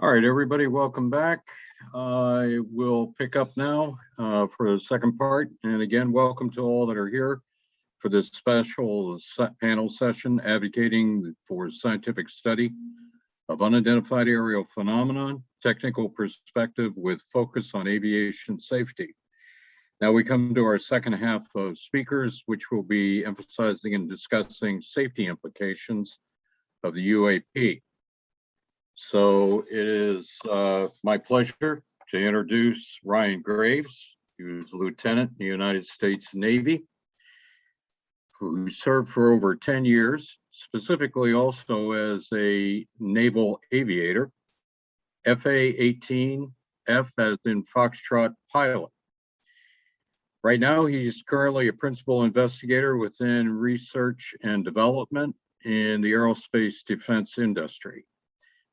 All right, everybody, welcome back. I will pick up now for the second part. And again, welcome to all that are here for this special panel session advocating for scientific study of unidentified aerial phenomenon, technical perspective with focus on aviation safety. Now we come to our second half of speakers, which will be emphasizing and discussing safety implications of the UAP. So it is my pleasure to introduce Ryan Graves, who's a lieutenant in the United States Navy, who served for over 10 years, specifically also as a naval aviator, FA-18, F as in Foxtrot pilot. Right now, he's currently a principal investigator within research and development in the aerospace defense industry.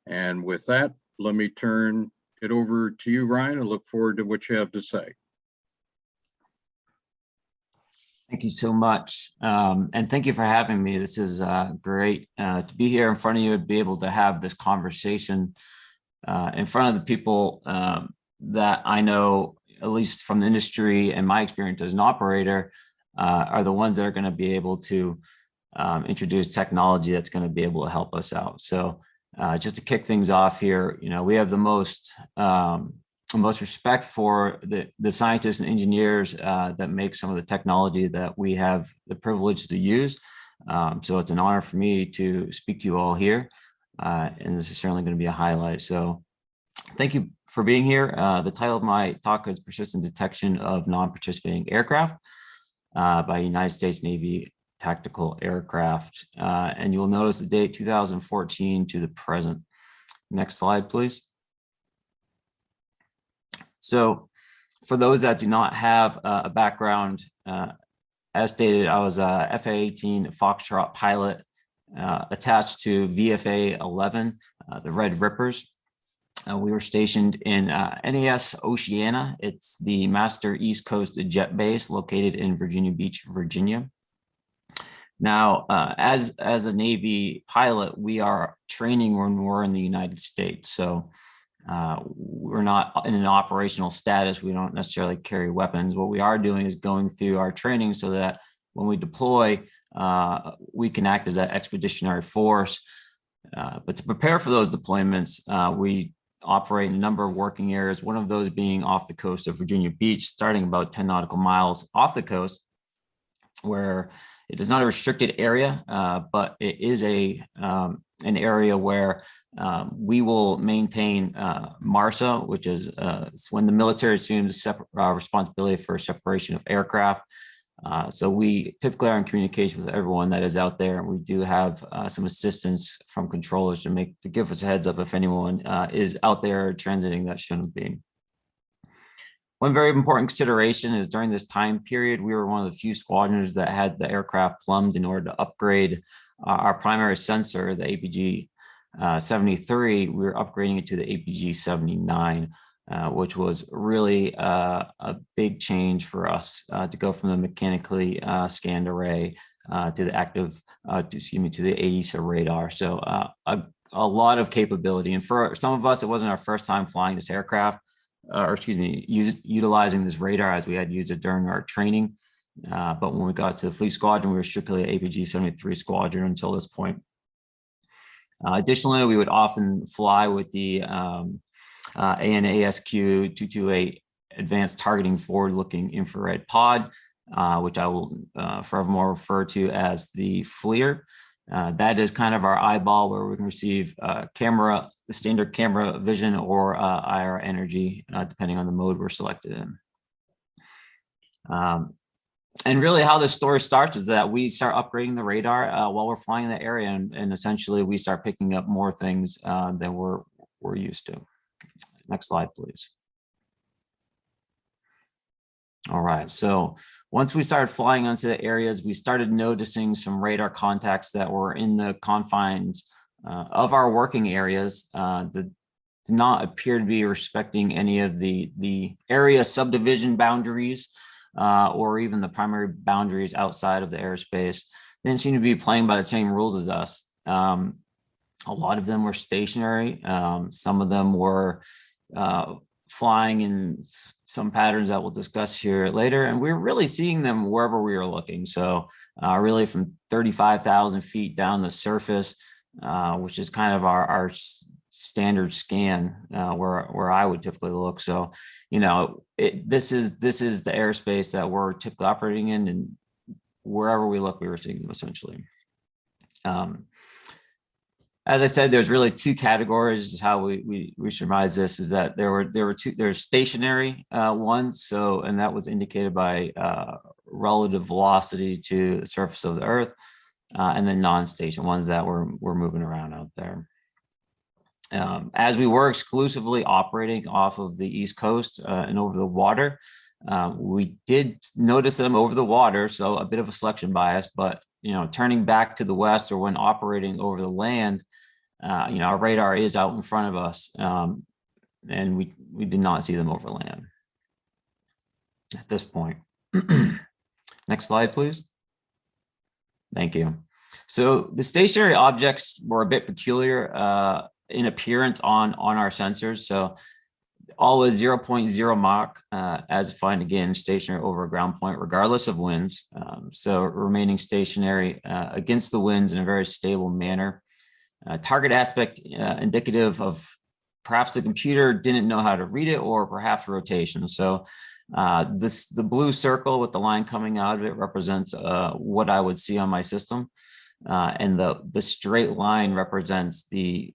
And with that, let me turn it over to you, Ryan, and look forward to what you have to say. Thank you so much. And thank you for having me. This is great to be here in front of you and be able to have this conversation in front of the people that I know, at least from the industry and my experience as an operator, are the ones that are going to be able to introduce technology that's going to be able to help us out. So just to kick things off here, you know, we have the most respect for the scientists and engineers that make some of the technology that we have the privilege to use. So it's an honor for me to speak to you all here. And this is certainly going to be a highlight. So thank you for being here. The title of my talk is Persistent Detection of Non-Participating Aircraft by United States Navy Tactical Aircraft. And you'll notice the date 2014 to the present. Next slide, please. So for those that do not have a background, as stated, I was a FA-18 Foxtrot pilot attached to VFA 11, the Red Rippers. We were stationed in NAS Oceana. It's the Master East Coast Jet Base located in Virginia Beach, Virginia. Now, as a Navy pilot, we are training when we're in the United States. So we're not in an operational status. We don't necessarily carry weapons. What we are doing is going through our training so that when we deploy, we can act as an expeditionary force. But to prepare for those deployments, we operate in a number of working areas, one of those being off the coast of Virginia Beach, starting about 10 nautical miles off the coast, where it is not a restricted area, but it is an area where we will maintain MARSA, which is when the military assumes responsibility for separation of aircraft. So we typically are in communication with everyone that is out there, and we do have some assistance from controllers to give us a heads up if anyone is out there transiting that shouldn't be. One very important consideration is during this time period, we were one of the few squadrons that had the aircraft plumbed in order to upgrade our primary sensor, the APG-73. We were upgrading it to the APG-79, which was really a big change for us to go from the mechanically scanned array to the active, to the AESA radar. So a lot of capability. And for some of us, it wasn't our first time flying this aircraft. Utilizing this radar, as we had used it during our training. But when we got to the fleet squadron, we were strictly an APG-73 squadron until this point. Additionally, we would often fly with the ANASQ-228 Advanced Targeting Forward-Looking Infrared Pod, which I will forevermore refer to as the FLIR. That is kind of our eyeball where we can receive the standard camera vision or IR energy, depending on the mode we're selected in. And really how this story starts is that we start upgrading the radar while we're flying in the area, and essentially we start picking up more things than we're used to. Next slide, please. All right, so once we started flying onto the areas, we started noticing some radar contacts that were in the confines of our working areas that did not appear to be respecting any of the area subdivision boundaries or even the primary boundaries outside of the airspace. They didn't seem to be playing by the same rules as us. A lot of them were stationary. Some of them were flying in some patterns that we'll discuss here later. And we're really seeing them wherever we were looking. So really from 35,000 feet down the surface, which is kind of our standard scan where I would typically look. So, you know, this is the airspace that we're typically operating in, and wherever we look, we were seeing them essentially. As I said, there's really two categories. Is how we surmise this, is that there's stationary ones. So, and that was indicated by relative velocity to the surface of the Earth, and then non-station ones that were moving around out there. As we were exclusively operating off of the East Coast and over the water, we did notice them over the water, so a bit of a selection bias. But you know, turning back to the west, or when operating over the land, you know, our radar is out in front of us, and we did not see them over land at this point. Next slide, please. Thank you. So the stationary objects were a bit peculiar in appearance on our sensors. So always 0.0 Mach as defined, again, stationary over a ground point, regardless of winds. So remaining stationary against the winds in a very stable manner. Target aspect indicative of perhaps the computer didn't know how to read it, or perhaps rotation. So the blue circle with the line coming out of it represents what I would see on my system. And the straight line represents the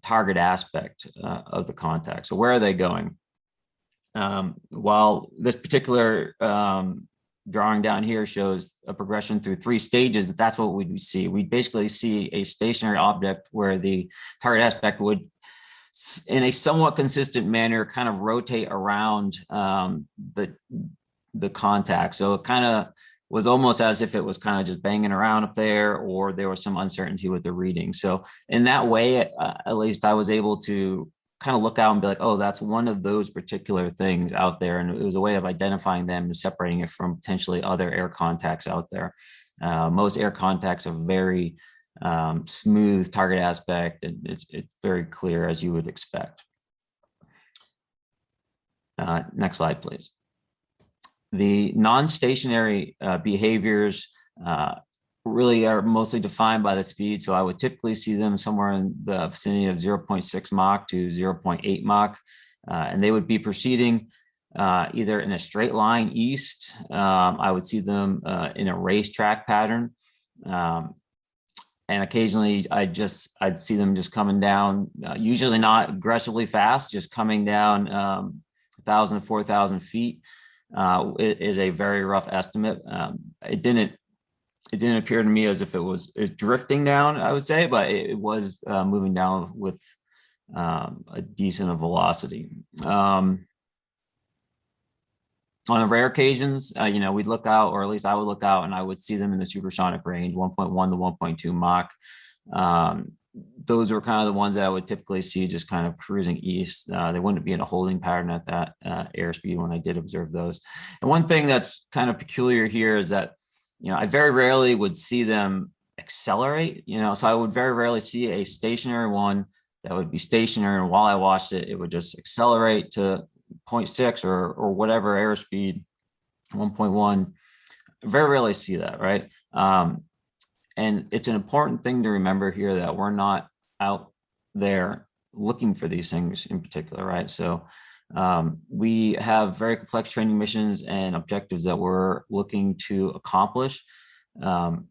target aspect of the contact. So where are they going? While this particular drawing down here shows a progression through 3 stages, that's what we see. We basically see a stationary object where the target aspect would, in a somewhat consistent manner, kind of rotate around the contact. So it kind of was almost as if it was kind of just banging around up there, or there was some uncertainty with the reading. So in that way, at least I was able to kind of look out and be like, oh, that's one of those particular things out there. And it was a way of identifying them and separating it from potentially other air contacts out there. Most air contacts are very smooth target aspect, and it's very clear, as you would expect. Next slide, please. The non-stationary behaviors really are mostly defined by the speed. So I would typically see them somewhere in the vicinity of 0.6 Mach to 0.8 Mach. And they would be proceeding either in a straight line east. I would see them in a racetrack pattern. And occasionally I'd see them just coming down, usually not aggressively fast, just coming down 1,000 to 4,000 feet. It is a very rough estimate. It didn't appear to me as if it was drifting down, I would say, but it was moving down with a decent velocity. On the rare occasions, you know, we'd look out, or at least I would look out, and I would see them in the supersonic range, 1.1 to 1.2 Mach. Those were kind of the ones that I would typically see just kind of cruising east. They wouldn't be in a holding pattern at that airspeed when I did observe those. And one thing that's kind of peculiar here is that, you know, I very rarely would see them accelerate, you know, so I would very rarely see a stationary one that would be stationary, and while I watched it, it would just accelerate to 0.6 or whatever airspeed, 1.1. Very rarely see that, right? And it's an important thing to remember here that we're not out there looking for these things in particular, right? So we have very complex training missions and objectives that we're looking to accomplish. And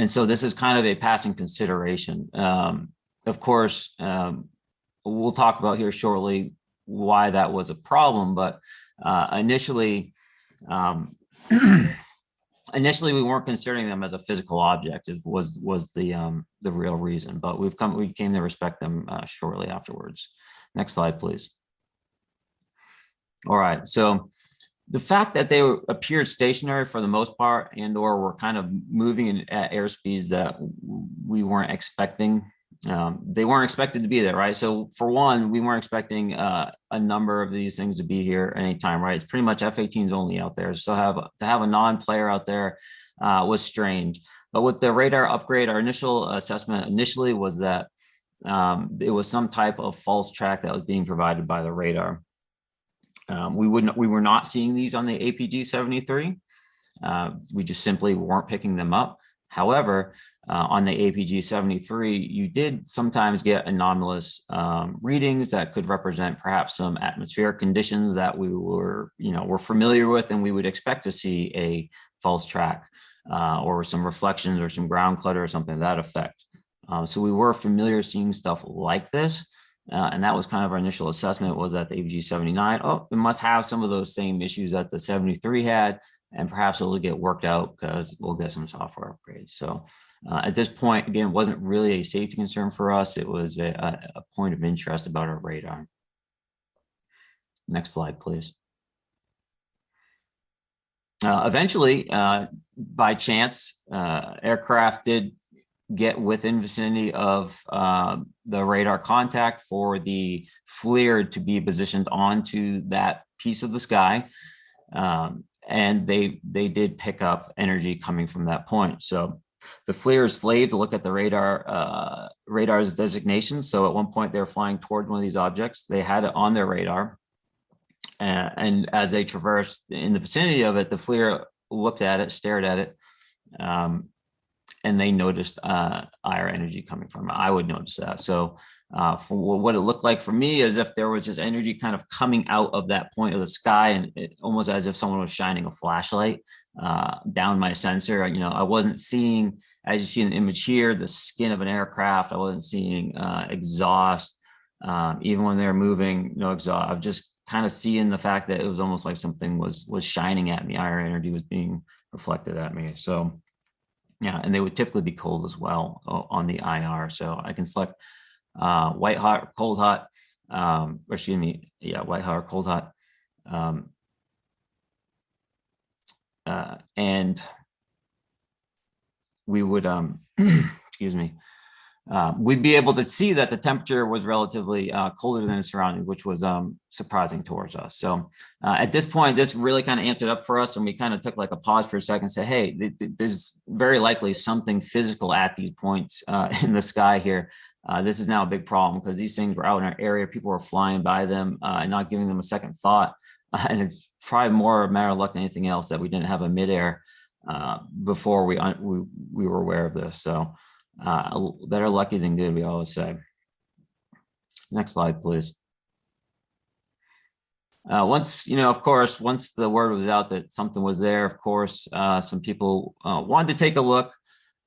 so this is kind of a passing consideration. Of course, we'll talk about here shortly why that was a problem, but initially, initially we weren't considering them as a physical object. It was the real reason, but we came to respect them shortly afterwards. Next slide, please. All right, so the fact that they appeared stationary for the most part, and or were kind of moving at airspeeds that we weren't expecting. They weren't expected to be there, right? So for one, we weren't expecting a number of these things to be here anytime, right? It's pretty much F-18s only out there. So to have a non-player out there was strange. But with the radar upgrade, our initial assessment initially was that it was some type of false track that was being provided by the radar. We were not seeing these on the APG-73. We just simply weren't picking them up. However, on the APG-73, you did sometimes get anomalous readings that could represent perhaps some atmospheric conditions that we were familiar with, and we would expect to see a false track or some reflections or some ground clutter or something to that effect. So we were familiar seeing stuff like this. And that was kind of our initial assessment, was that the APG-79, oh, it must have some of those same issues that the 73 had, and perhaps it'll get worked out because we'll get some software upgrades. So at this point, again, it wasn't really a safety concern for us. It was a point of interest about our radar. Next slide, please. Eventually, by chance, aircraft did get within vicinity of the radar contact for the FLIR to be positioned onto that piece of the sky. And they did pick up energy coming from that point. So the FLIR is slave to look at the radar's designation. So at one point they were flying toward one of these objects. They had it on their radar. And as they traversed in the vicinity of it, the FLIR looked at it, stared at it, and they noticed IR energy coming from it. I would notice that. So for what it looked like for me, as if there was just energy kind of coming out of that point of the sky, and almost as if someone was shining a flashlight down my sensor. I wasn't seeing, as you see in the image here, the skin of an aircraft. I wasn't seeing exhaust. Even when they're moving, no exhaust. I'm just kind of seeing the fact that it was almost like something was shining at me. IR energy was being reflected at me. So yeah, and they would typically be cold as well on the IR. So I can select white hot or cold hot, or excuse me, yeah, white hot or cold hot. And we would, excuse me, we'd be able to see that the temperature was relatively colder than the surrounding, which was surprising towards us. So at this point, this really kind of amped it up for us, and we kind of took like a pause for a second and say, hey, there's very likely something physical at these points in the sky here. This is now a big problem because these things were out in our area. People were flying by them and not giving them a second thought. And it's probably more a matter of luck than anything else that we didn't have a midair before we were aware of this. So better lucky than good, we always say. Next slide, please. Once, of course, once the word was out that something was there, of course, some people wanted to take a look.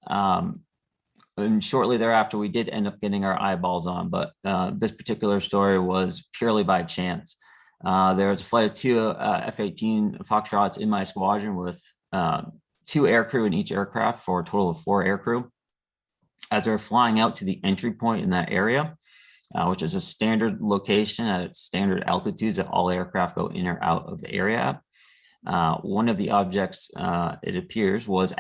And shortly thereafter, we did end up getting our eyeballs on, but this particular story was purely by chance. There was a flight of two F-18 Foxtrots in my squadron with 2 aircrew in each aircraft for a total of 4 aircrew. As they're flying out to the entry point in that area, which is a standard location at standard altitudes that all aircraft go in or out of the area. One of the objects, it appears, was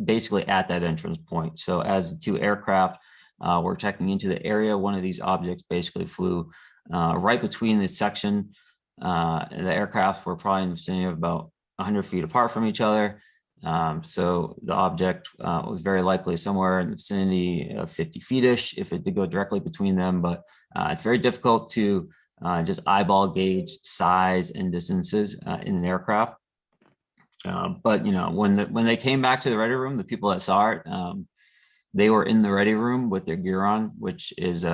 basically at that entrance point. So as the 2 aircraft were checking into the area, one of these objects basically flew right between the section. The aircraft were probably in the vicinity of about 100 feet apart from each other. So the object was very likely somewhere in the vicinity of 50 feet-ish if it did go directly between them, but it's very difficult to just eyeball gauge size and distances in an aircraft. But when they came back to the ready room, the people that saw it, they were in the ready room with their gear on, which is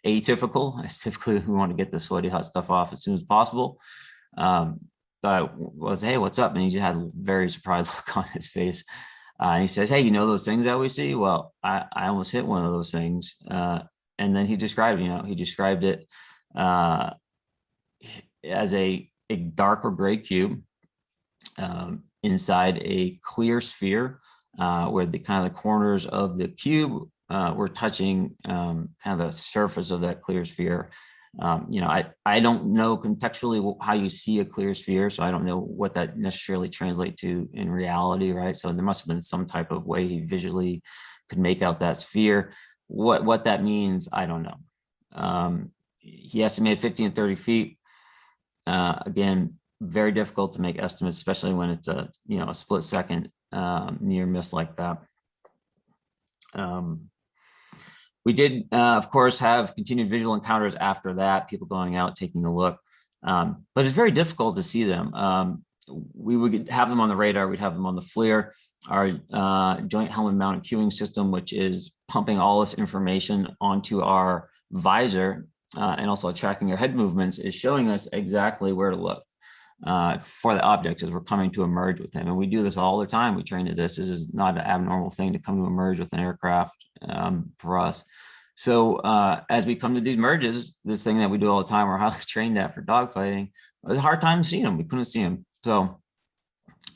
atypical. It's typically we want to get the sweaty hot stuff off as soon as possible. But was, hey, what's up? And he just had a very surprised look on his face. And he says, hey, those things that we see? Well, I almost hit one of those things. And then he described it as a darker gray cube inside a clear sphere where the kind of the corners of the cube were touching kind of the surface of that clear sphere. I don't know contextually how you see a clear sphere, so I don't know what that necessarily translates to in reality, right? So there must have been some type of way he visually could make out that sphere. What that means, I don't know. He estimated 50 and 30 feet. Again, very difficult to make estimates, especially when it's a split second near miss like that. We did, of course, have continued visual encounters after that, people going out, taking a look, but it's very difficult to see them. We would have them on the radar, we'd have them on the FLIR, our joint helmet mounted cueing system, which is pumping all this information onto our visor and also tracking your head movements, is showing us exactly where to look for the object as we're coming to emerge with them. And we do this all the time. We train to this. This is not an abnormal thing to come to emerge with an aircraft for us. So as we come to these merges, this thing that we do all the time, we're highly trained at for dogfighting, it was a hard time seeing them. We couldn't see them. So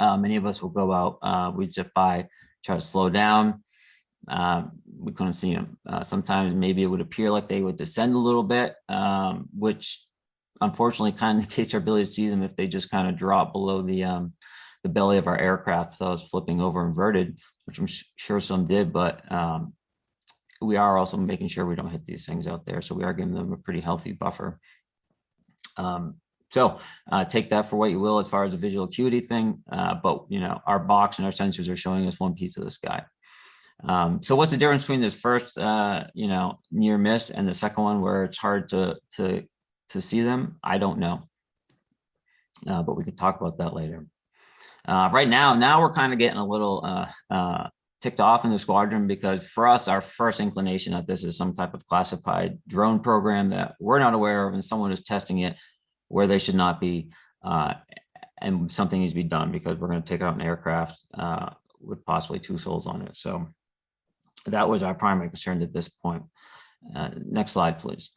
many of us will go out, we'd zip by, try to slow down. We couldn't see them. Sometimes maybe it would appear like they would descend a little bit, which unfortunately kind of indicates our ability to see them if they just kind of drop below the belly of our aircraft. So I was flipping over inverted, which I'm sure some did, but we are also making sure we don't hit these things out there. So we are giving them a pretty healthy buffer. So take that for what you will as far as the visual acuity thing, but you know, our box and our sensors are showing us one piece of the sky. So what's the difference between this first, you know, near miss and the second one where it's hard to see them? I don't know, but we could talk about that later. Right now we're kind of getting a little ticked off in the squadron, because for us, our first inclination that this is some type of classified drone program that we're not aware of, and someone is testing it where they should not be, and something needs to be done, because we're going to take out an aircraft with possibly 2 souls on it. So that was our primary concern at this point. Next slide, please.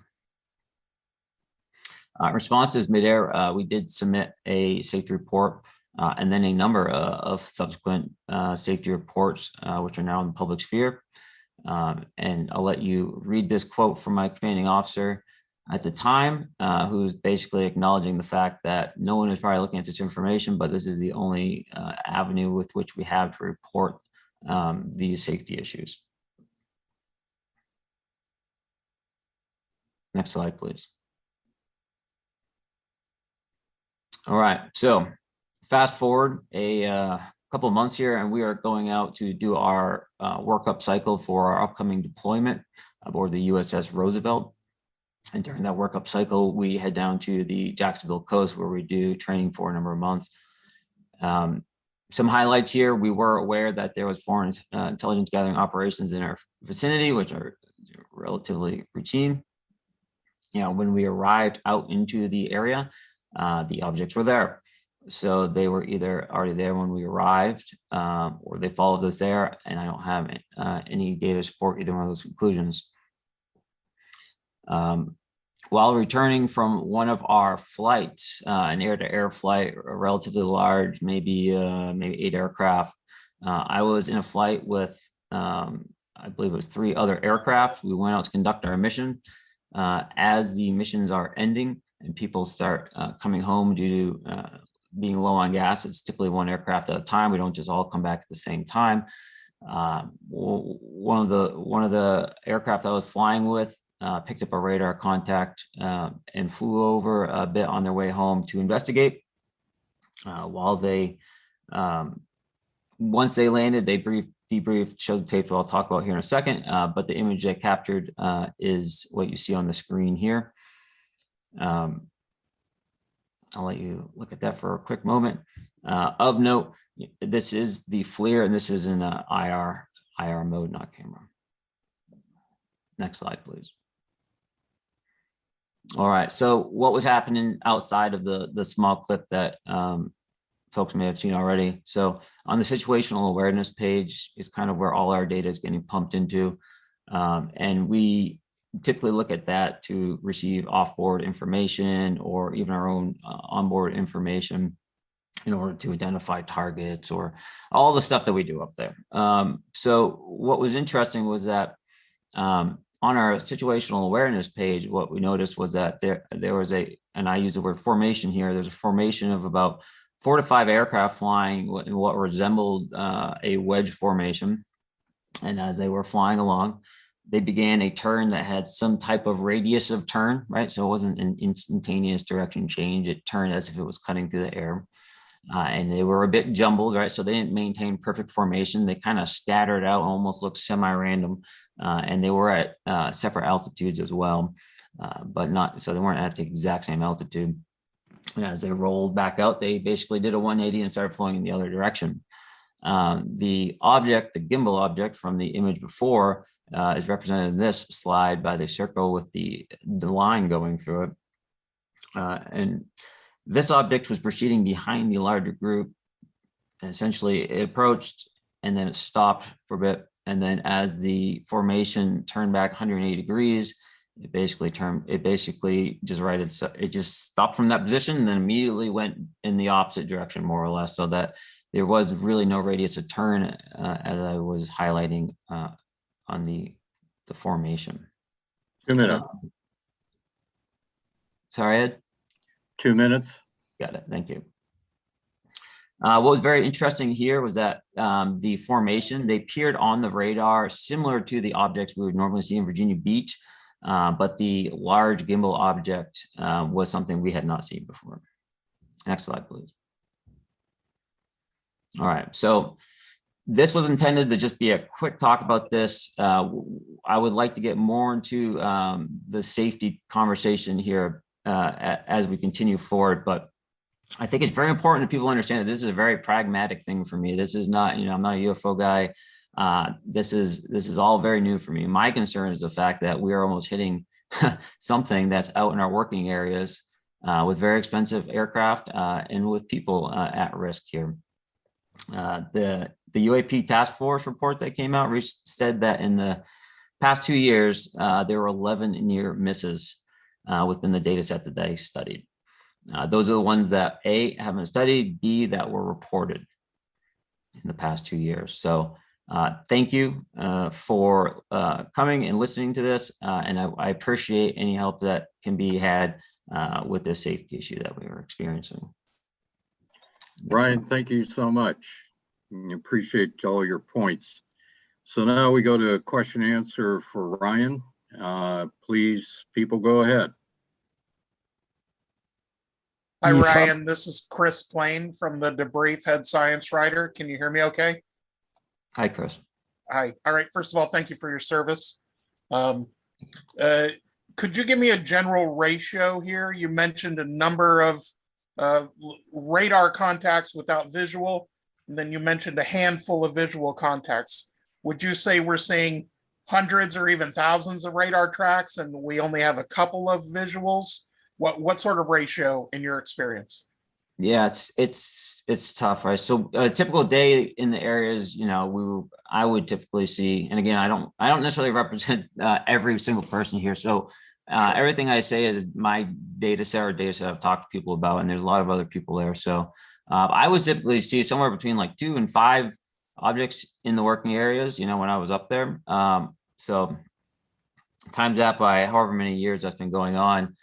Responses midair, we did submit a safety report and then a number of subsequent safety reports, which are now in the public sphere. And I'll let you read this quote from my commanding officer at the time, who's basically acknowledging the fact that no one is probably looking at this information, but this is the only avenue with which we have to report these safety issues. Next slide, please. All right, so fast forward a couple of months here, and we are going out to do our workup cycle for our upcoming deployment aboard the USS Roosevelt. And during that workup cycle, we head down to the Jacksonville coast, where we do training for a number of months. Some highlights here: we were aware that there was foreign intelligence gathering operations in our vicinity, which are relatively routine. You know, when we arrived out into the area, the objects were there. So they were either already there when we arrived, or they followed us there, and I don't have any data to support either one of those conclusions. While returning from one of our flights, an air-to-air flight, a relatively large, maybe 8 aircraft, I was in a flight with, I believe it was 3 other aircraft. We went out to conduct our mission. As the missions are ending and people start coming home due to being low on gas, it's typically 1 aircraft at a time. We don't just all come back at the same time. One of the aircraft I was flying with picked up a radar contact and flew over a bit on their way home to investigate. While they, once they landed, they debriefed, showed the tapes I'll talk about here in a second, but the image they captured is what you see on the screen here. I'll let you look at that for a quick moment. Of note, this is the FLIR, and this is in IR mode, not camera. Next slide, please. All right, so what was happening outside of the small clip that folks may have seen already? So on the situational awareness page is kind of where all our data is getting pumped into. And we typically look at that to receive offboard information or even our own onboard information in order to identify targets or all the stuff that we do up there. So what was interesting was that on our situational awareness page, what we noticed was that there was and I use the word formation here, there's a formation of about 4 to 5 aircraft flying in what resembled a wedge formation. And as they were flying along, they began a turn that had some type of radius of turn, right? So it wasn't an instantaneous direction change. It turned as if it was cutting through the air. and they were a bit jumbled, right? So they didn't maintain perfect formation. They kind of scattered out, almost looked semi-random, and they were at separate altitudes as well, but not, so they weren't at the exact same altitude. And as they rolled back out, they basically did a 180 and started flowing in the other direction. The object, the gimbal object from the image before, is represented in this slide by the circle with the line going through it. And this object was proceeding behind the larger group. And essentially, it approached and then it stopped for a bit. And then as the formation turned back 180 degrees, it basically just righted. It just stopped from that position and then immediately went in the opposite direction, more or less, so that there was really no radius of turn, as I was highlighting on the formation. 2 minutes. Sorry, Ed? 2 minutes. Got it. Thank you. What was very interesting here was that the formation, they appeared on the radar similar to the objects we would normally see in Virginia Beach, but the large gimbal object was something we had not seen before. Next slide, please. All right, so this was intended to just be a quick talk about this. I would like to get more into the safety conversation here as we continue forward, but I think it's very important that people understand that this is a very pragmatic thing for me. This is not, I'm not a UFO guy. This is all very new for me. My concern is the fact that we are almost hitting something that's out in our working areas with very expensive aircraft and with people at risk here. The UAP task force report that came out said that in the past 2 years, there were 11 near misses within the data set that they studied. Those are the ones that A, haven't studied, B, that were reported in the past 2 years. So thank you for coming and listening to this. And I appreciate any help that can be had with this safety issue that we were experiencing. Brian, thank you so much. I appreciate all your points. So now we go to question and answer for Ryan. Please, people, go ahead. Hi, Ryan. This is Chris Plain from the Debrief Head Science Writer. Can you hear me okay? Hi, Chris. Hi. All right. First of all, thank you for your service. Could you give me a general ratio here? You mentioned a number of radar contacts without visual, and then you mentioned a handful of visual contacts. Would you say we're seeing hundreds or even thousands of radar tracks and we only have a couple of visuals? What sort of ratio in your experience? Yeah, it's tough, right? So a typical day in the areas, I would typically see, and again, I don't necessarily represent every single person here. So sure. Everything I say is my data set or data set I've talked to people about, and there's a lot of other people there. So I would typically see somewhere between like 2 and 5 objects in the working areas, when I was up there. So times that by however many years that's been going on.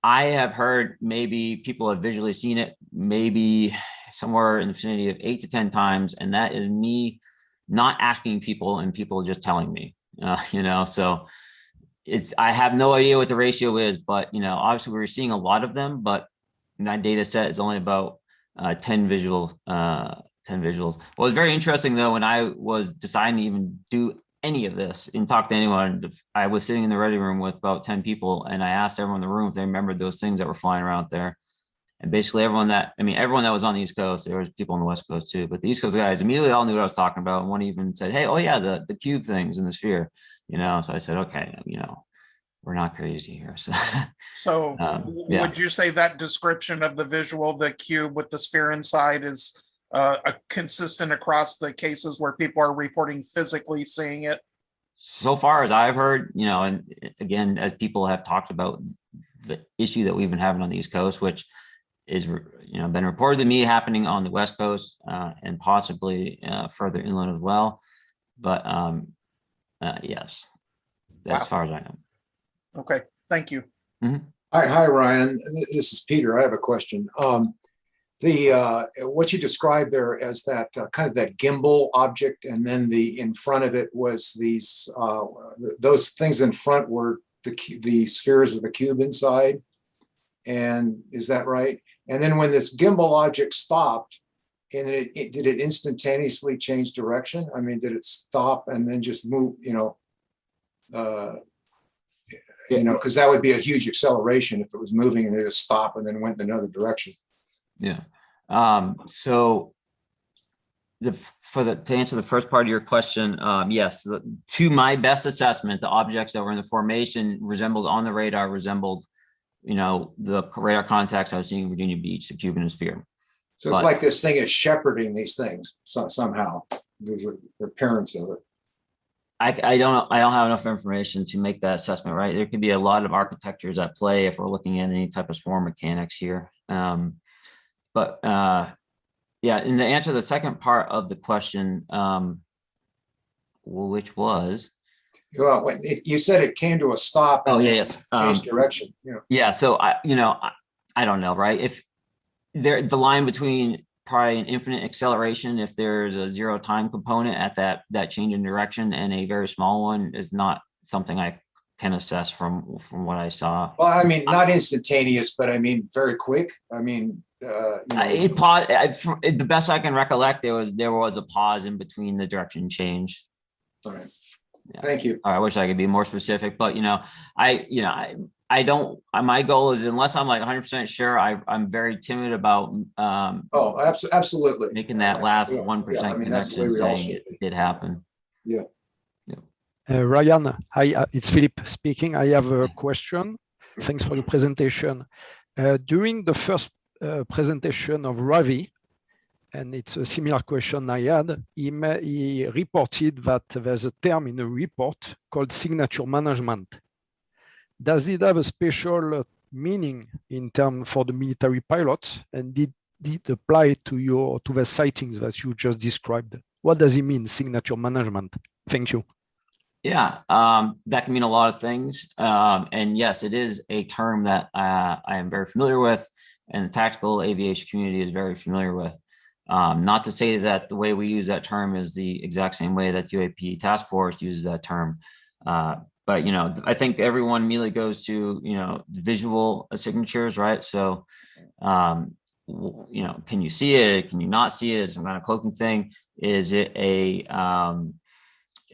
I have heard maybe people have visually seen it maybe somewhere in the vicinity of 8 to 10 times. And that is me not asking people and people just telling me, so I have no idea what the ratio is, but, obviously we're seeing a lot of them, but that data set is only about 10 visuals. What was very interesting though, when I was deciding to even do any of this and talk to anyone, I was sitting in the ready room with about 10 people and I asked everyone in the room if they remembered those things that were flying around there. And basically everyone that was on the East Coast, there was people on the West Coast too, but the East Coast guys immediately all knew what I was talking about. And one even said, hey, oh yeah, the cube things in the sphere, so I said, okay, we're not crazy here. So, yeah. Would you say that description of the visual, the cube with the sphere inside is consistent across the cases where people are reporting physically seeing it? So far as I've heard, and again, as people have talked about the issue that we've been having on the East Coast, which is, been reported to me happening on the West Coast and possibly further inland as well. But yes, that's as far as I know. Okay, thank you. Mm-hmm. Hi, Ryan. This is Peter. I have a question. What you described there as that kind of that gimbal object, and then in front of it was these those things in front were the spheres with the cube inside, and is that right? And then when this gimbal object stopped, and did it instantaneously change direction? I mean, did it stop and then just move, because that would be a huge acceleration if it was moving and it just stopped and then went in another direction. Yeah. So to answer the first part of your question, yes, to my best assessment, the objects that were in the formation resembled the radar, the radar contacts I was seeing in Virginia Beach, the Cuban sphere. So it's like this thing is shepherding these things somehow. These are the parents of it. I don't have enough information to make that assessment, right? There could be a lot of architectures at play if we're looking at any type of swarm mechanics here. Yeah, and to answer the second part of the question, which was, well, you said it came to a stop. Oh, yes. Changed direction. Yeah. So I don't know, right? If the line between probably an infinite acceleration, if there's a zero time component at that change in direction, and a very small one, is not something I can assess from what I saw. Well, I mean, not instantaneous, but I mean, very quick. I mean, the best I can recollect, there was a pause in between the direction change. All right. Yeah. Thank you. I wish I could be more specific, but I don't. My goal is, unless I'm like 100% sure, I'm very timid about absolutely making that last 1% connection saying it did happen. Yeah. Ryan, hi, it's Philip speaking. I have a question. Thanks for the presentation. During the first presentation of Ravi, and it's a similar question I had, he reported that there's a term in a report called signature management. Does it have a special meaning in terms for the military pilots, and did it apply to the sightings that you just described? What does it mean, signature management? Thank you. Yeah, that can mean a lot of things. And yes, it is a term that I am very familiar with, and the tactical aviation community is very familiar with. Not to say that the way we use that term is the exact same way that UAP task force uses that term. But, I think everyone immediately goes to, visual signatures, right? So, can you see it? Can you not see it? Some kind of cloaking thing? Is it an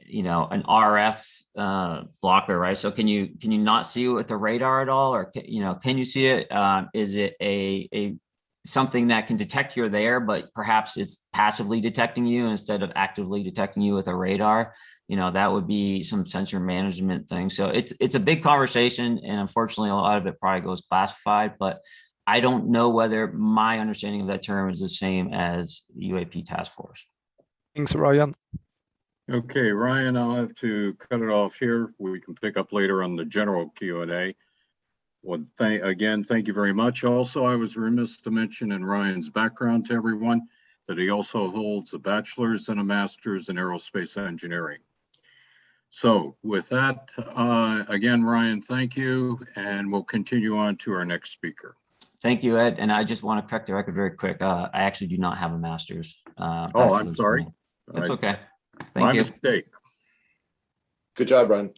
RF blocker, right? So can you not see it with the radar at all? Or, can you see it? Is it a something that can detect you're there, but perhaps it's passively detecting you instead of actively detecting you with a radar? That would be some sensor management thing. So it's a big conversation, and unfortunately a lot of it probably goes classified, but I don't know whether my understanding of that term is the same as the UAP task force. Thanks, Ryan. Okay, Ryan, I'll have to cut it off here. We can pick up later on the general Q&A. Well, thank you very much. Also, I was remiss to mention in Ryan's background to everyone that he also holds a bachelor's and a master's in aerospace engineering. So with that, again, Ryan, thank you, and we'll continue on to our next speaker. Thank you, Ed. And I just want to correct the record very quick. I actually do not have a master's. I'm sorry. That's okay. Thank you. Mistake. Good job, Brian.